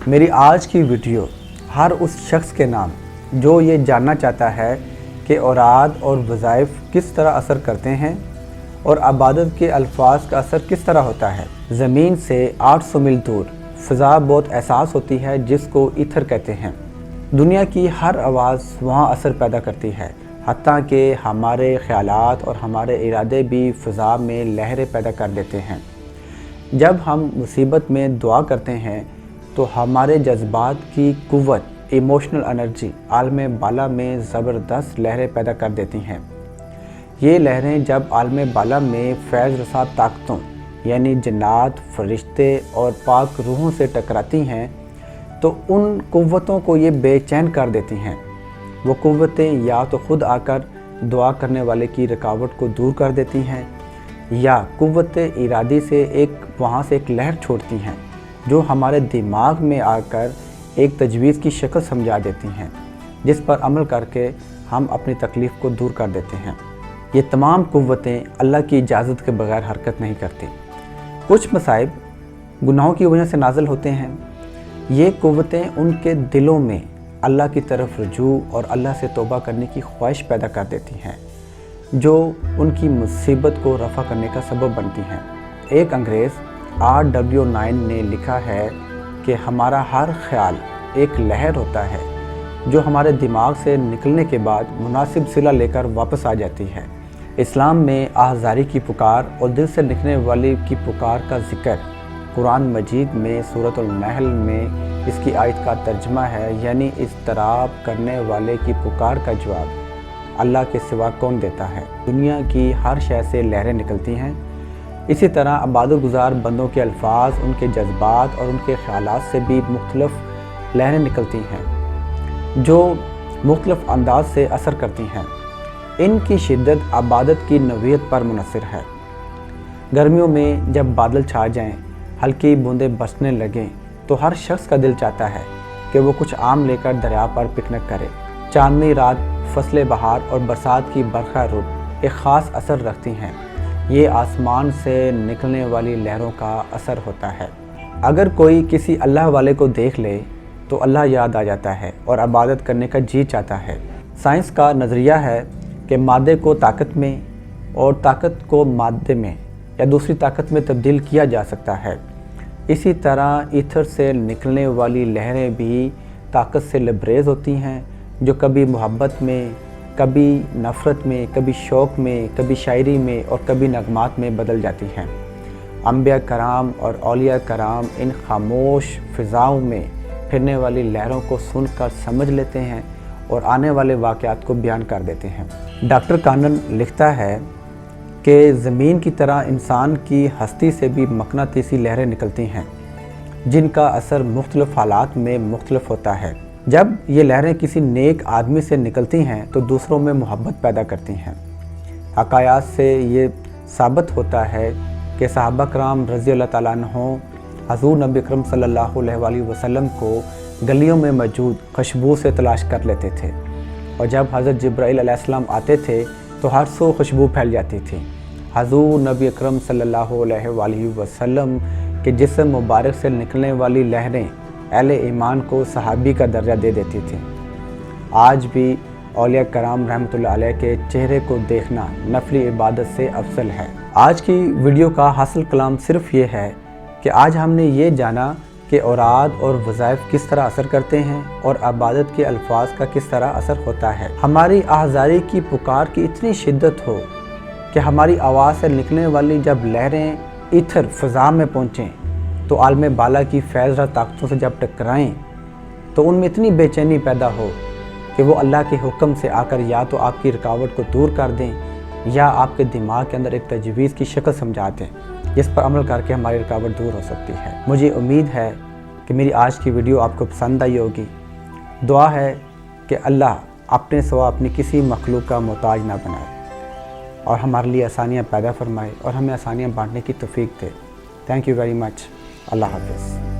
میری آج کی ویڈیو ہر اس شخص کے نام جو یہ جاننا چاہتا ہے کہ اوراد اور وظائف کس طرح اثر کرتے ہیں اور عبادت کے الفاظ کا اثر کس طرح ہوتا ہے۔ زمین سے 800 میل دور فضا بہت احساس ہوتی ہے جس کو ایتھر کہتے ہیں۔ دنیا کی ہر آواز وہاں اثر پیدا کرتی ہے، حتیٰ کہ ہمارے خیالات اور ہمارے ارادے بھی فضا میں لہریں پیدا کر دیتے ہیں۔ جب ہم مصیبت میں دعا کرتے ہیں تو ہمارے جذبات کی قوت ایموشنل انرجی عالم بالا میں زبردست لہریں پیدا کر دیتی ہیں۔ یہ لہریں جب عالم بالا میں فیض رسا طاقتوں یعنی جنات، فرشتے اور پاک روحوں سے ٹکراتی ہیں تو ان قوتوں کو یہ بے چین کر دیتی ہیں۔ وہ قوتیں یا تو خود آ کر دعا کرنے والے کی رکاوٹ کو دور کر دیتی ہیں یا قوت ارادی سے وہاں سے ایک لہر چھوڑتی ہیں جو ہمارے دماغ میں آ کر ایک تجویز کی شکل سمجھا دیتی ہیں، جس پر عمل کر کے ہم اپنی تکلیف کو دور کر دیتے ہیں۔ یہ تمام قوتیں اللہ کی اجازت کے بغیر حرکت نہیں کرتی۔ کچھ مصائب گناہوں کی وجہ سے نازل ہوتے ہیں۔ یہ قوتیں ان کے دلوں میں اللہ کی طرف رجوع اور اللہ سے توبہ کرنے کی خواہش پیدا کر دیتی ہیں، جو ان کی مصیبت کو رفع کرنے کا سبب بنتی ہیں۔ ایک انگریز RW9 نے لکھا ہے کہ ہمارا ہر خیال ایک لہر ہوتا ہے جو ہمارے دماغ سے نکلنے کے بعد مناسب صلہ لے کر واپس آ جاتی ہے۔ اسلام میں آہذاری کی پکار اور دل سے نکلنے والی کی پکار کا ذکر قرآن مجید میں سورۃ النحل میں اس کی آیت کا ترجمہ ہے، یعنی اضطراب کرنے والے کی پکار کا جواب اللہ کے سوا کون دیتا ہے۔ دنیا کی ہر شے سے لہریں نکلتی ہیں، اسی طرح عبادت گزار بندوں کے الفاظ، ان کے جذبات اور ان کے خیالات سے بھی مختلف لہریں نکلتی ہیں جو مختلف انداز سے اثر کرتی ہیں۔ ان کی شدت عبادت کی نوعیت پر منحصر ہے۔ گرمیوں میں جب بادل چھا جائیں، ہلکی بوندیں برسنے لگیں تو ہر شخص کا دل چاہتا ہے کہ وہ کچھ آم لے کر دریا پر پکنک کرے۔ چاندنی رات، فصل بہار اور برسات کی برکھا رود ایک خاص اثر رکھتی ہیں۔ یہ آسمان سے نکلنے والی لہروں کا اثر ہوتا ہے۔ اگر کوئی کسی اللہ والے کو دیکھ لے تو اللہ یاد آ جاتا ہے اور عبادت کرنے کا جی چاہتا ہے۔ سائنس کا نظریہ ہے کہ مادے کو طاقت میں اور طاقت کو مادے میں یا دوسری طاقت میں تبدیل کیا جا سکتا ہے۔ اسی طرح ایتھر سے نکلنے والی لہریں بھی طاقت سے لبریز ہوتی ہیں، جو کبھی محبت میں، کبھی نفرت میں، کبھی شوق میں، کبھی شاعری میں اور کبھی نغمات میں بدل جاتی ہیں۔ انبیاء کرام اور اولیاء کرام ان خاموش فضاؤں میں پھرنے والی لہروں کو سن کر سمجھ لیتے ہیں اور آنے والے واقعات کو بیان کر دیتے ہیں۔ ڈاکٹر کانن لکھتا ہے کہ زمین کی طرح انسان کی ہستی سے بھی مقناطیسی لہریں نکلتی ہیں جن کا اثر مختلف حالات میں مختلف ہوتا ہے۔ جب یہ لہریں کسی نیک آدمی سے نکلتی ہیں تو دوسروں میں محبت پیدا کرتی ہیں۔ حکایات سے یہ ثابت ہوتا ہے کہ صحابہ کرام رضی اللہ تعالیٰ عنہ حضور نبی اکرم صلی اللہ علیہ وآلہ وسلم کو گلیوں میں موجود خوشبو سے تلاش کر لیتے تھے، اور جب حضرت جبرائیل علیہ السلام آتے تھے تو ہر سو خوشبو پھیل جاتی تھی۔ حضور نبی اکرم صلی اللہ علیہ وآلہ وسلم کے جسم مبارک سے نکلنے والی لہریں اہل ایمان کو صحابی کا درجہ دے دیتی تھی۔ آج بھی اولیاء کرام رحمۃ اللہ علیہ کے چہرے کو دیکھنا نفلی عبادت سے افضل ہے۔ آج کی ویڈیو کا حاصل کلام صرف یہ ہے کہ آج ہم نے یہ جانا کہ اوراد اور وظائف کس طرح اثر کرتے ہیں اور عبادت کے الفاظ کا کس طرح اثر ہوتا ہے۔ ہماری آہذاری کی پکار کی اتنی شدت ہو کہ ہماری آواز سے نکلنے والی جب لہریں ایتھر فضا میں پہنچیں تو عالم بالا کی فیض رسا طاقتوں سے جب ٹکرائیں تو ان میں اتنی بے چینی پیدا ہو کہ وہ اللہ کے حکم سے آ کر یا تو آپ کی رکاوٹ کو دور کر دیں یا آپ کے دماغ کے اندر ایک تجویز کی شکل سمجھا دیں جس پر عمل کر کے ہماری رکاوٹ دور ہو سکتی ہے۔ مجھے امید ہے کہ میری آج کی ویڈیو آپ کو پسند آئی ہوگی۔ دعا ہے کہ اللہ اپنے سوا اپنی کسی مخلوق کا محتاج نہ بنائے اور ہمارے لیے آسانیاں پیدا فرمائے اور ہمیں آسانیاں بانٹنے کی توفیق دے۔ Thank you very much. اللہ حافظ۔